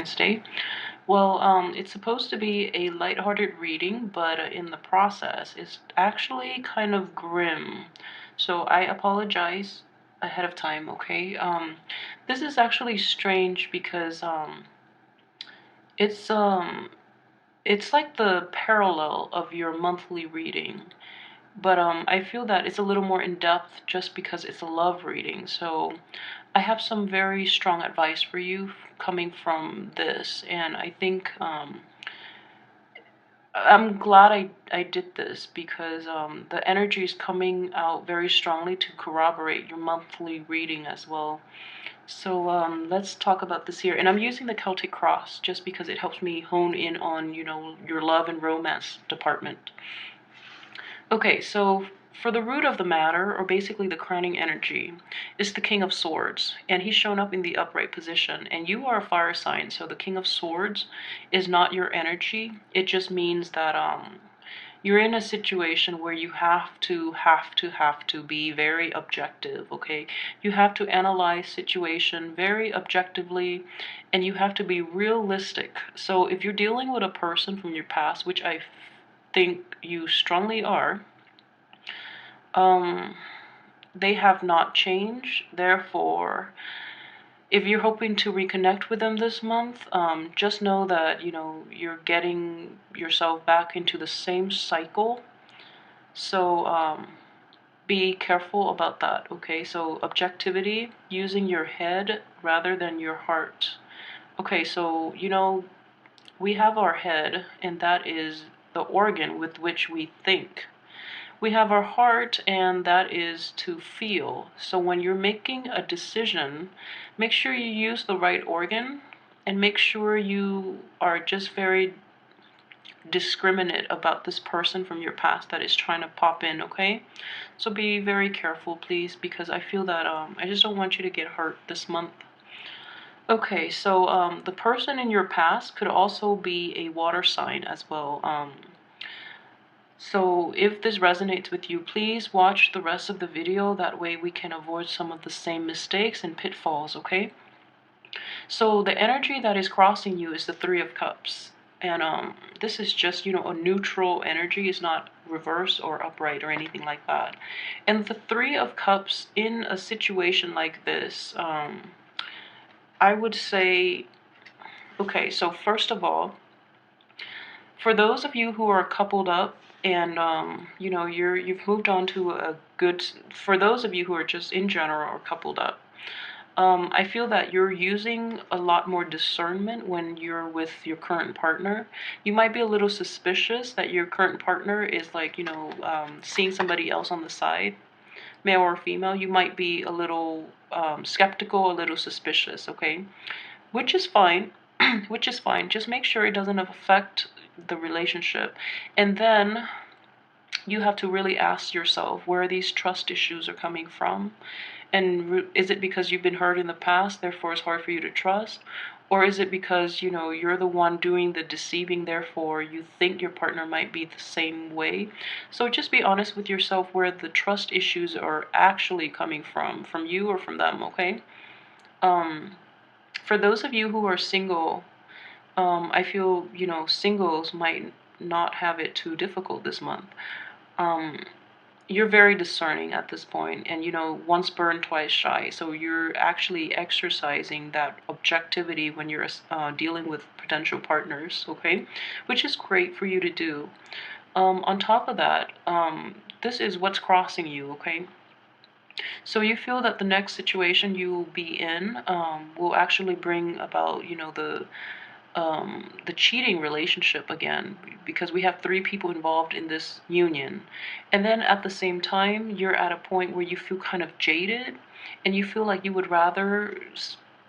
Wednesday. Well, it's supposed to be a lighthearted reading, but in the process, it's actually kind of grim. So I apologize ahead of time, okay? This is actually strange because it's um, it's like the parallel of your monthly reading. But I feel that it's a little more in depth just because it's a love reading. So I have some very strong advice for you coming from this, and I think I'm glad I did this because the energy is coming out very strongly to corroborate your monthly reading as well. So let's talk about this here. And I'm using the Celtic Cross just because it helps me hone in on, your love and romance department. Okay, so for the root of the matter, or basically the crowning energy, is the King of Swords, and he's shown up in the upright position. And you are a fire sign, so the King of Swords is not your energy. It just means that you're in a situation where you have to be very objective, okay? You have to analyze situation very objectively, and you have to be realistic. So if you're dealing with a person from your past, which I think you strongly are, um, they have not changed. Therefore, if you're hoping to reconnect with them this month, just know that, you're getting yourself back into the same cycle. So, be careful about that, okay? So, objectivity, using your head rather than your heart. Okay, so, we have our head, and that is the organ with which we think. We have our heart, and that is to feel. So when you're making a decision, make sure you use the right organ, and make sure you are just very discriminate about this person from your past that is trying to pop in, okay? So be very careful, please, because I feel that I just don't want you to get hurt this month. Okay, so the person in your past could also be a water sign as well. So if this resonates with you, please watch the rest of the video. That way we can avoid some of the same mistakes and pitfalls, okay? So the energy that is crossing you is the Three of Cups. And this is just, a neutral energy. It's not reverse or upright or anything like that. And the Three of Cups in a situation like this, I would say, okay, so first of all, for those of you who are coupled up and you've moved on to a good, for those of you who are just in general or coupled up, I feel that you're using a lot more discernment when you're with your current partner. You might be a little suspicious that your current partner is like, seeing somebody else on the side, male or female. You might be a little skeptical, a little suspicious, okay? Which is fine. Which is fine. Just make sure it doesn't affect the relationship. And then you have to really ask yourself where these trust issues are coming from. And is it because you've been hurt in the past, therefore it's hard for you to trust? Or is it because, you're the one doing the deceiving, therefore you think your partner might be the same way? So just be honest with yourself where the trust issues are actually coming from you or from them, okay? Um, for those of you who are single, I feel, singles might not have it too difficult this month. Um, you're very discerning at this point, and once burned, twice shy. So you're actually exercising that objectivity when you're dealing with potential partners, okay? Which is great for you to do. On top of that, this is what's crossing you, okay? So you feel that the next situation you will be in will actually bring about, the cheating relationship again, because we have three people involved in this union. And then at the same time, you're at a point where you feel kind of jaded, and you feel like you would rather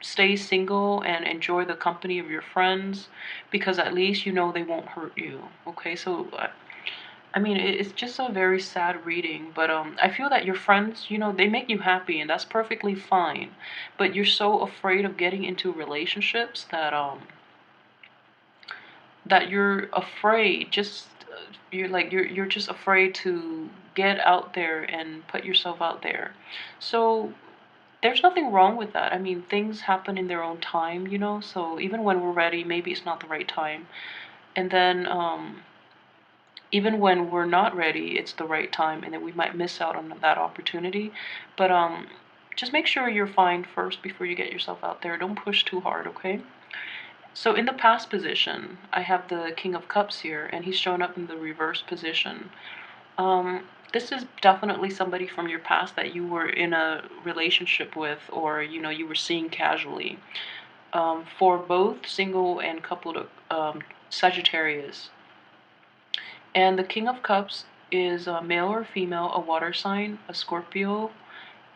stay single and enjoy the company of your friends, because at least you know they won't hurt you. Okay, so I mean, it's just a very sad reading, but I feel that your friends, they make you happy, and that's perfectly fine. But you're so afraid of getting into relationships that you're afraid, just you're just afraid to get out there and put yourself out there. So there's nothing wrong with that. I mean, things happen in their own time, you know, so even when we're ready, maybe it's not the right time. And then even when we're not ready, it's the right time, and then we might miss out on that opportunity. But just make sure you're fine first before you get yourself out there. Don't push too hard, okay? So in the past position, I have the King of Cups here, and he's shown up in the reverse position. This is definitely somebody from your past that you were in a relationship with, or you know, you were seeing casually. For both single and coupled Sagittarius. And the King of Cups is a male or female, a water sign, a Scorpio,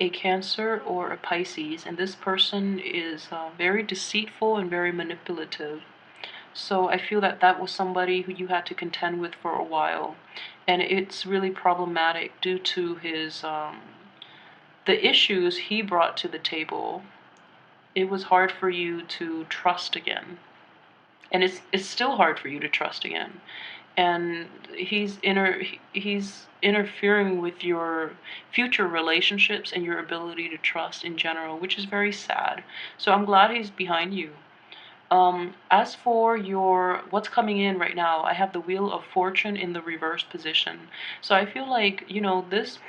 a Cancer, or a Pisces. And this person is very deceitful and very manipulative. So I feel that that was somebody who you had to contend with for a while. And it's really problematic due to his the issues he brought to the table. It was hard for you to trust again. And it's still hard for you to trust again. And he's interfering with your future relationships and your ability to trust in general, which is very sad. So I'm glad he's behind you. As for your what's coming in right now, I have the Wheel of Fortune in the reverse position. So I feel like, you know, this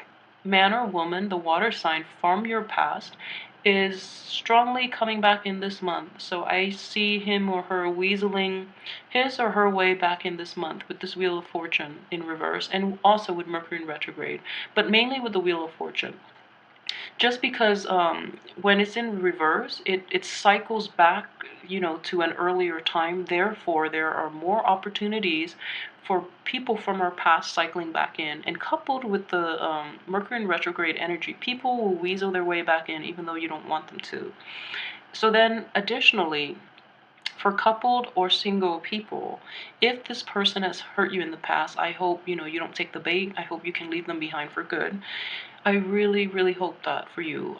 man or woman, the water sign from your past, is strongly coming back in this month. So I see him or her weaseling his or her way back in this month with this Wheel of Fortune in reverse, and also with Mercury in retrograde, but mainly with the Wheel of Fortune. Just because when it's in reverse, it cycles back, you know, to an earlier time. Therefore, there are more opportunities for people from our past cycling back in. And coupled with the Mercury in retrograde energy, people will weasel their way back in even though you don't want them to. So then, additionally, for coupled or single people, if this person has hurt you in the past, I hope, you know, you don't take the bait. I hope you can leave them behind for good. I really, really hope that for you.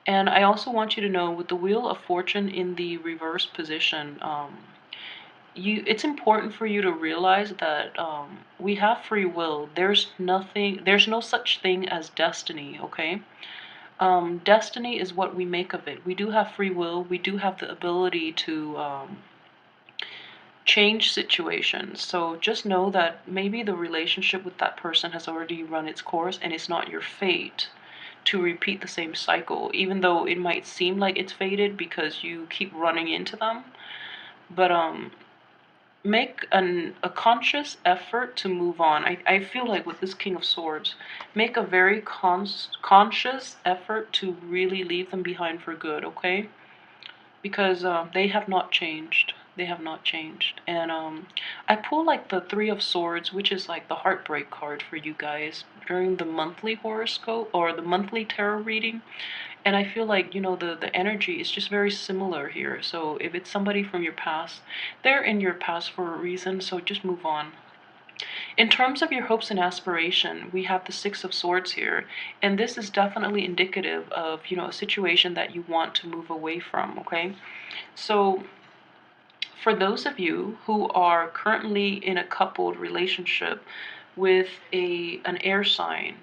And I also want you to know, with the Wheel of Fortune in the reverse position, it's important for you to realize that we have free will. There's no such thing as destiny, okay? Destiny is what we make of it. We do have free will. We do have the ability to change situations. So just know that maybe the relationship with that person has already run its course, and it's not your fate to repeat the same cycle, even though it might seem like it's fated because you keep running into them. But make a conscious effort to move on. I feel like with this King of Swords, make a very conscious effort to really leave them behind for good, okay? Because they have not changed. They have not changed. And I pull like the Three of Swords, which is like the heartbreak card for you guys during the monthly horoscope or the monthly tarot reading. And I feel like, you know, the energy is just very similar here. So if it's somebody from your past, they're in your past for a reason, so just move on. In terms of your hopes and aspiration, we have the Six of Swords here, and this is definitely indicative of, you know, a situation that you want to move away from, okay? So for those of you who are currently in a coupled relationship with an air sign,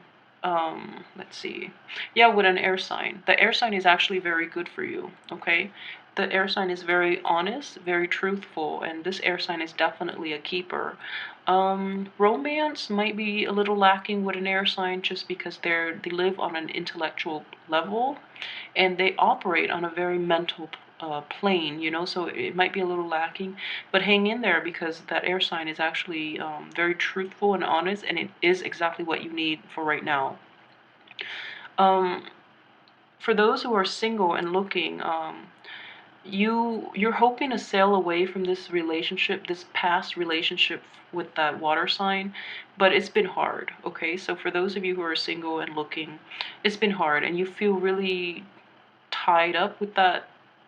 let's see. Yeah, with an air sign. The air sign is actually very good for you, okay? The air sign is very honest, very truthful, and this air sign is definitely a keeper. Romance might be a little lacking with an air sign just because they live on an intellectual level, and they operate on a very mental plane, you know, so it might be a little lacking, but hang in there because that air sign is actually very truthful and honest, and it is exactly what you need for right now. For those who are single and looking, you're hoping to sail away from this relationship, this past relationship with that water sign, but it's been hard, okay? So for those of you who are single and looking, it's been hard, and you feel really tied up with that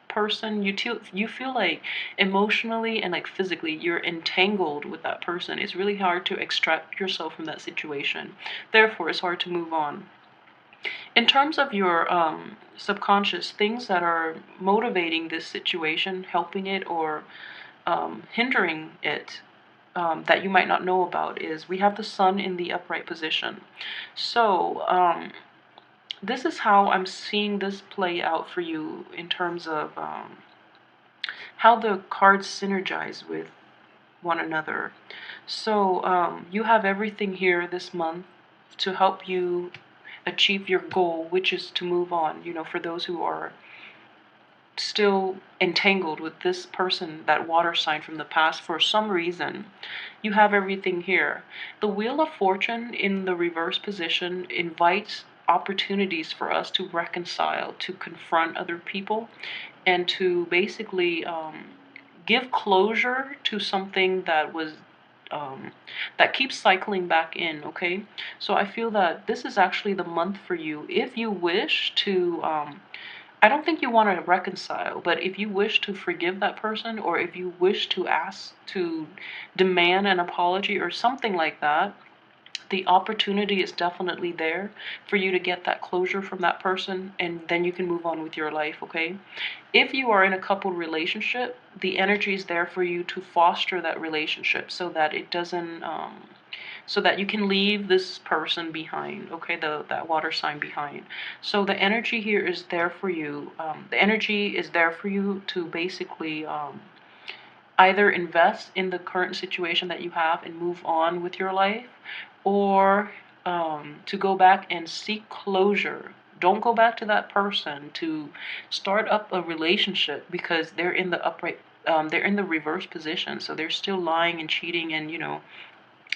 person. You feel like emotionally and like physically you're entangled with that person. It's really hard to extract yourself from that situation. Therefore, it's hard to move on. In terms of your subconscious, things that are motivating this situation, helping it, or hindering it, that you might not know about, is we have the Sun in the upright position. So this is how I'm seeing this play out for you in terms of how the cards synergize with one another. So you have everything here this month to help you achieve your goal, which is to move on. You know, for those who are still entangled with this person, that water sign from the past, for some reason, you have everything here. The Wheel of Fortune in the reverse position invites opportunities for us to reconcile, to confront other people, and to basically give closure to something that was that keeps cycling back in. Okay, so I feel that this is actually the month for you if you wish to I don't think you want to reconcile, but if you wish to forgive that person, or if you wish to ask to demand an apology or something like that, the opportunity is definitely there for you to get that closure from that person, and then you can move on with your life. Okay, if you are in a coupled relationship, the energy is there for you to foster that relationship so that it doesn't so that you can leave this person behind. Okay, that water sign behind. So the energy here is there for you. The energy is there for you to basically either invest in the current situation that you have and move on with your life, or to go back and seek closure. Don't go back to that person to start up a relationship, because they're in the upright, they're in the reverse position, so they're still lying and cheating and, you know,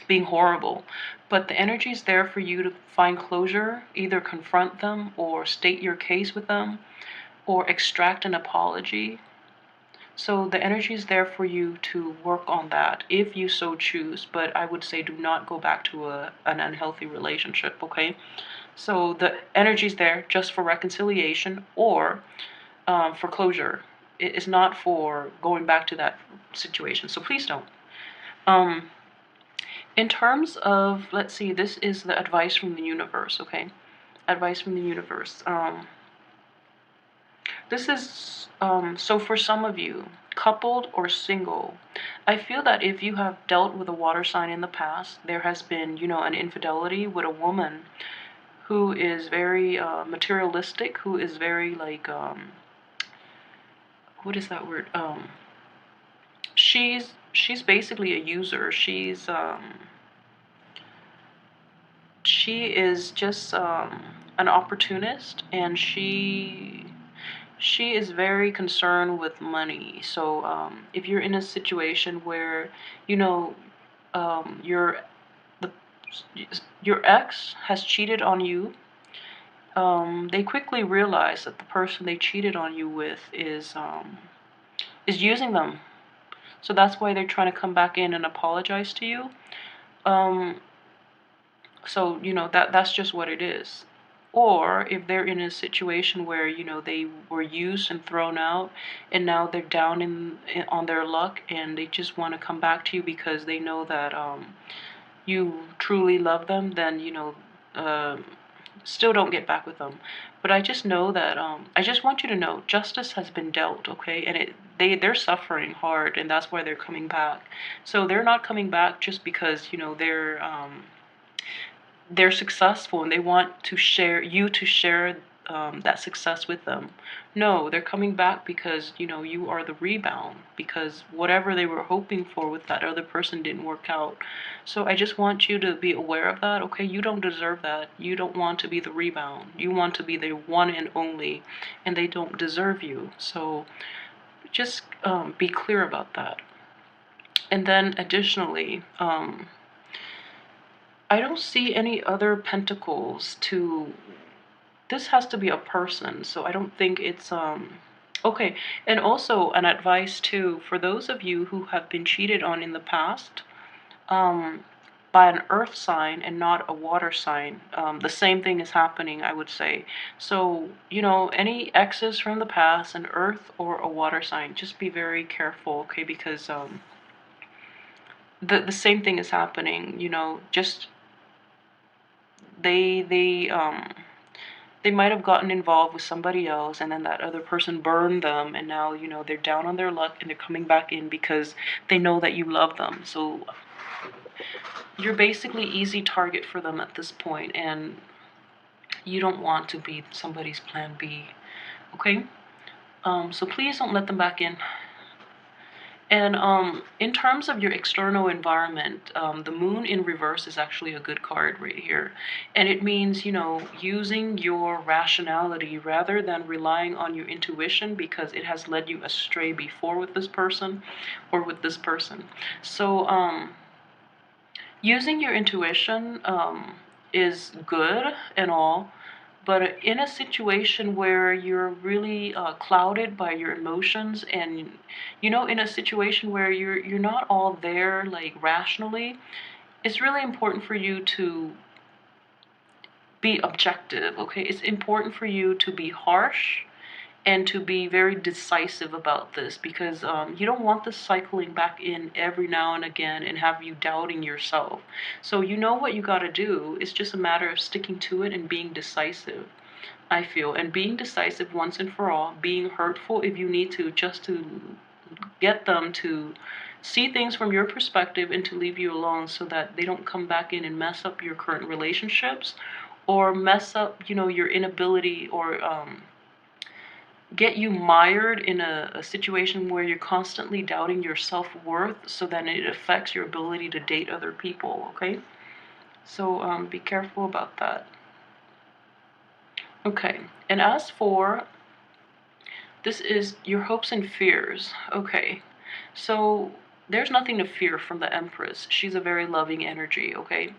being horrible. But the energy is there for you to find closure, either confront them or state your case with them or extract an apology. So the energy is there for you to work on that if you so choose, but I would say do not go back to an unhealthy relationship. Okay, so the energy is there just for reconciliation or for closure. It is not for going back to that situation, so please don't. um in terms of, let's see, this is the advice from the universe. Okay, advice from the universe. This is, so for some of you, coupled or single, I feel that if you have dealt with a water sign in the past, there has been, you know, an infidelity with a woman who is very materialistic, who is very like, what is that word? She's basically a user. She is just an opportunist, and she is very concerned with money. So if you're in a situation where, you know, your the your ex has cheated on you, they quickly realize that the person they cheated on you with is using them. So that's why they're trying to come back in and apologize to you. Um, so you know that's just what it is. Or if they're in a situation where, you know, they were used and thrown out, and now they're down on their luck, and they just want to come back to you because they know that you truly love them, then, you know, uh, still don't get back with them. But I just know that I just want you to know justice has been dealt. Okay, and they're suffering hard, and that's why they're coming back. So they're not coming back just because, you know, they're successful and they want to share you to share that success with them. No, they're coming back because, you know, you are the rebound, because whatever they were hoping for with that other person didn't work out. So I just want you to be aware of that. Okay, you don't deserve that. You don't want to be the rebound. You want to be the one and only, and they don't deserve you. So just be clear about that. And then additionally, I don't see any other pentacles to, this has to be a person, so I don't think it's okay. And also an advice too for those of you who have been cheated on in the past um by an earth sign and not a water sign. The same thing is happening, I would say. So, you know, any exes from the past, an earth or a water sign, just be very careful. Okay, because the same thing is happening, you know. Just they they um they might have gotten involved with somebody else, and then that other person burned them, and now, you know, they're down on their luck and they're coming back in because they know that you love them. So you're basically easy target for them at this point, and you don't want to be somebody's plan B, okay? So please don't let them back in. And in terms of your external environment, the moon in reverse is actually a good card right here. And it means, you know, using your rationality rather than relying on your intuition, because it has led you astray before with this person or with this person. So using your intuition is good and all, but in a situation where you're really clouded by your emotions, and you know, in a situation where you're not all there like rationally, it's really important for you to be objective, okay? It's important for you to be harsh and to be very decisive about this, because you don't want this cycling back in every now and again and have you doubting yourself. So you know what you got to do. It's just a matter of sticking to it and being decisive, I feel, and being decisive once and for all, being hurtful if you need to, just to get them to see things from your perspective and to leave you alone, so that they don't come back in and mess up your current relationships, or mess up, you know, your inability, or get you mired in a situation where you're constantly doubting your self-worth, so then it affects your ability to date other people, okay? So be careful about that. Okay, and as for, this is your hopes and fears. Okay, so there's nothing to fear from the Empress. She's a very loving energy, okay?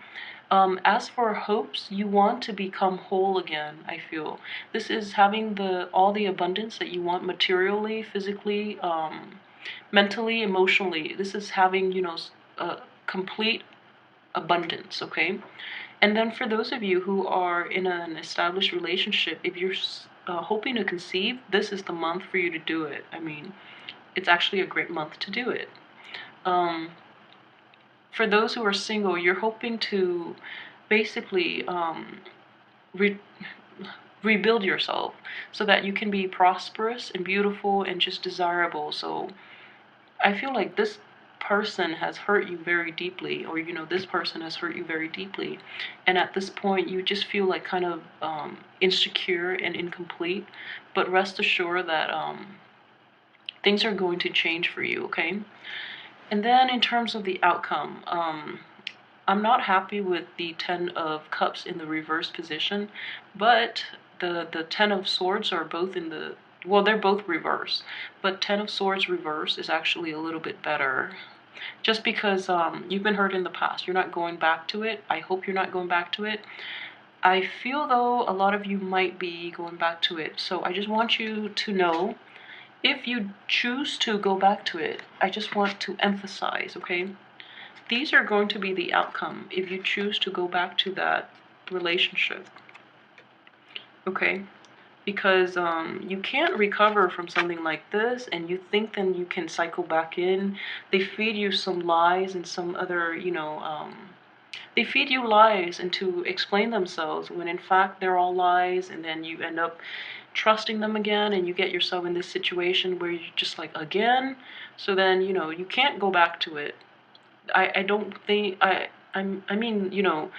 As for hopes, you want to become whole again, I feel. This is having all the abundance that you want materially, physically, mentally, emotionally. This is having, you know, a complete abundance, okay? And then for those of you who are in an established relationship, if you're hoping to conceive, this is the month for you to do it. I mean, it's actually a great month to do it. For those who are single, you're hoping to basically rebuild yourself so that you can be prosperous and beautiful and just desirable. So I feel like this person has hurt you very deeply, or you know, this person has hurt you very deeply, and at this point you just feel like kind of insecure and incomplete. But rest assured that things are going to change for you, okay? And then in terms of the outcome, I'm not happy with the Ten of Cups in the reverse position, but the Ten of Swords are both in the, well, they're both reverse, but Ten of Swords reverse is actually a little bit better. Just because you've been hurt in the past, you're not going back to it. I hope you're not going back to it. I feel though a lot of you might be going back to it. So I just want you to know, if you choose to go back to it, I just want to emphasize, okay? These are going to be the outcome if you choose to go back to that relationship, okay? Because you can't recover from something like this, and you think then you can cycle back in. They feed you some lies and some other, you know, they feed you lies and to explain themselves, when in fact they're all lies, and then you end up trusting them again, and you get yourself in this situation where you're just like, again. So then, you know, you can't go back to it. I don't think, I mean, you know,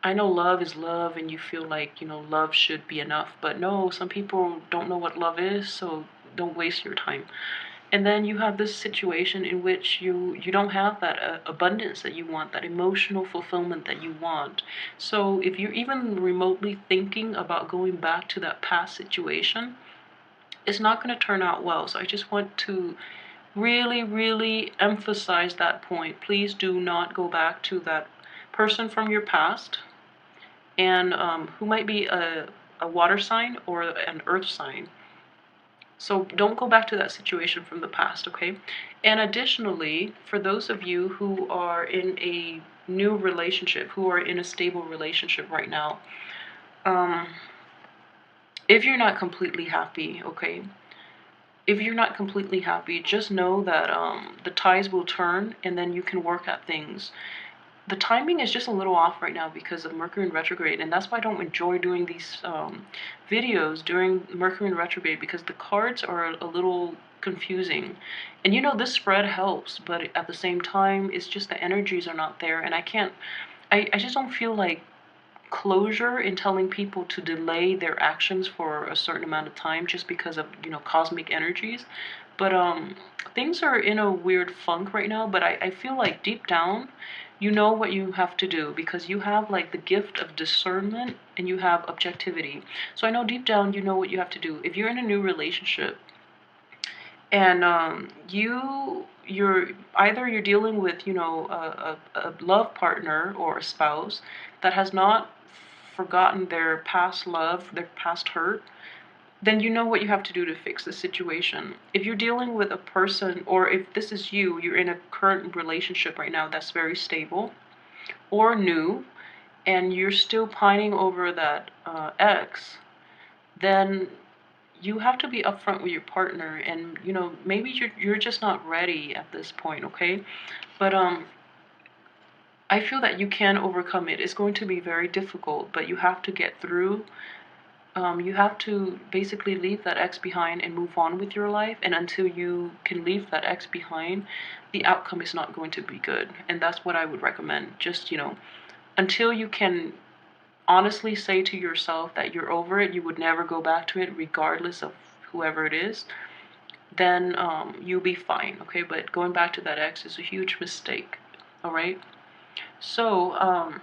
I know love is love, and you feel like, you know, love should be enough, but no, some people don't know what love is, so don't waste your time. And then you have this situation in which you don't have that abundance that you want, that emotional fulfillment that you want. So if you're even remotely thinking about going back to that past situation, it's not going to turn out well. So I just want to really, really emphasize that point. Please do not go back to that person from your past, and who might be a water sign or an earth sign. So don't go back to that situation from the past, okay? And additionally, for those of you who are in a new relationship, who are in a stable relationship right now, if you're not completely happy, okay? If you're not completely happy, just know that the tides will turn, and then you can work at things. The timing is just a little off right now because of Mercury in retrograde, and that's why I don't enjoy doing these videos during Mercury in retrograde, because the cards are a little confusing. And you know, this spread helps, but at the same time, it's just the energies are not there, and I just don't feel like closure in telling people to delay their actions for a certain amount of time just because of, cosmic energies. But things are in a weird funk right now, but I feel like deep down you know what you have to do because you have like the gift of discernment and you have objectivity. So I know deep down you know what you have to do. If you're in a new relationship and you're dealing with, a love partner or a spouse that has not forgotten their past love, their past hurt, then you know what you have to do to fix the situation. If you're dealing with a person, or if this is you, you're in a current relationship right now that's very stable or new, and you're still pining over that ex, then you have to be upfront with your partner, and maybe you're just not ready at this point, okay? But I feel that you can overcome it. It's going to be very difficult, but you have to get through. You have to basically leave that ex behind and move on with your life. And until you can leave that ex behind, the outcome is not going to be good. And that's what I would recommend. Just, until you can honestly say to yourself that you're over it, you would never go back to it, regardless of whoever it is, then you'll be fine, okay? But going back to that ex is a huge mistake, all right? So,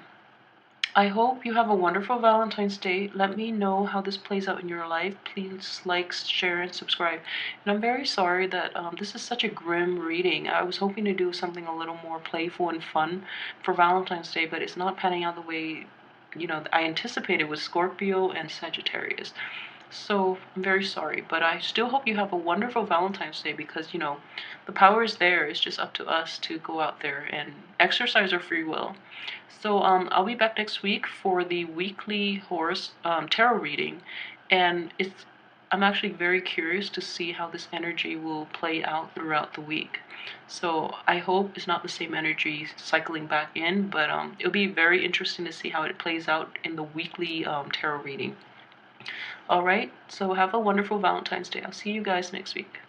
I hope you have a wonderful Valentine's Day. Let me know how this plays out in your life. Please like, share, and subscribe. And I'm very sorry that this is such a grim reading. I was hoping to do something a little more playful and fun for Valentine's Day, but it's not panning out the way, I anticipated with Scorpio and Sagittarius. So I'm very sorry, but I still hope you have a wonderful Valentine's Day because, the power is there. It's just up to us to go out there and exercise our free will. So I'll be back next week for the weekly tarot reading, and I'm actually very curious to see how this energy will play out throughout the week. So I hope it's not the same energy cycling back in, but it'll be very interesting to see how it plays out in the weekly tarot reading. All right, so have a wonderful Valentine's Day. I'll see you guys next week.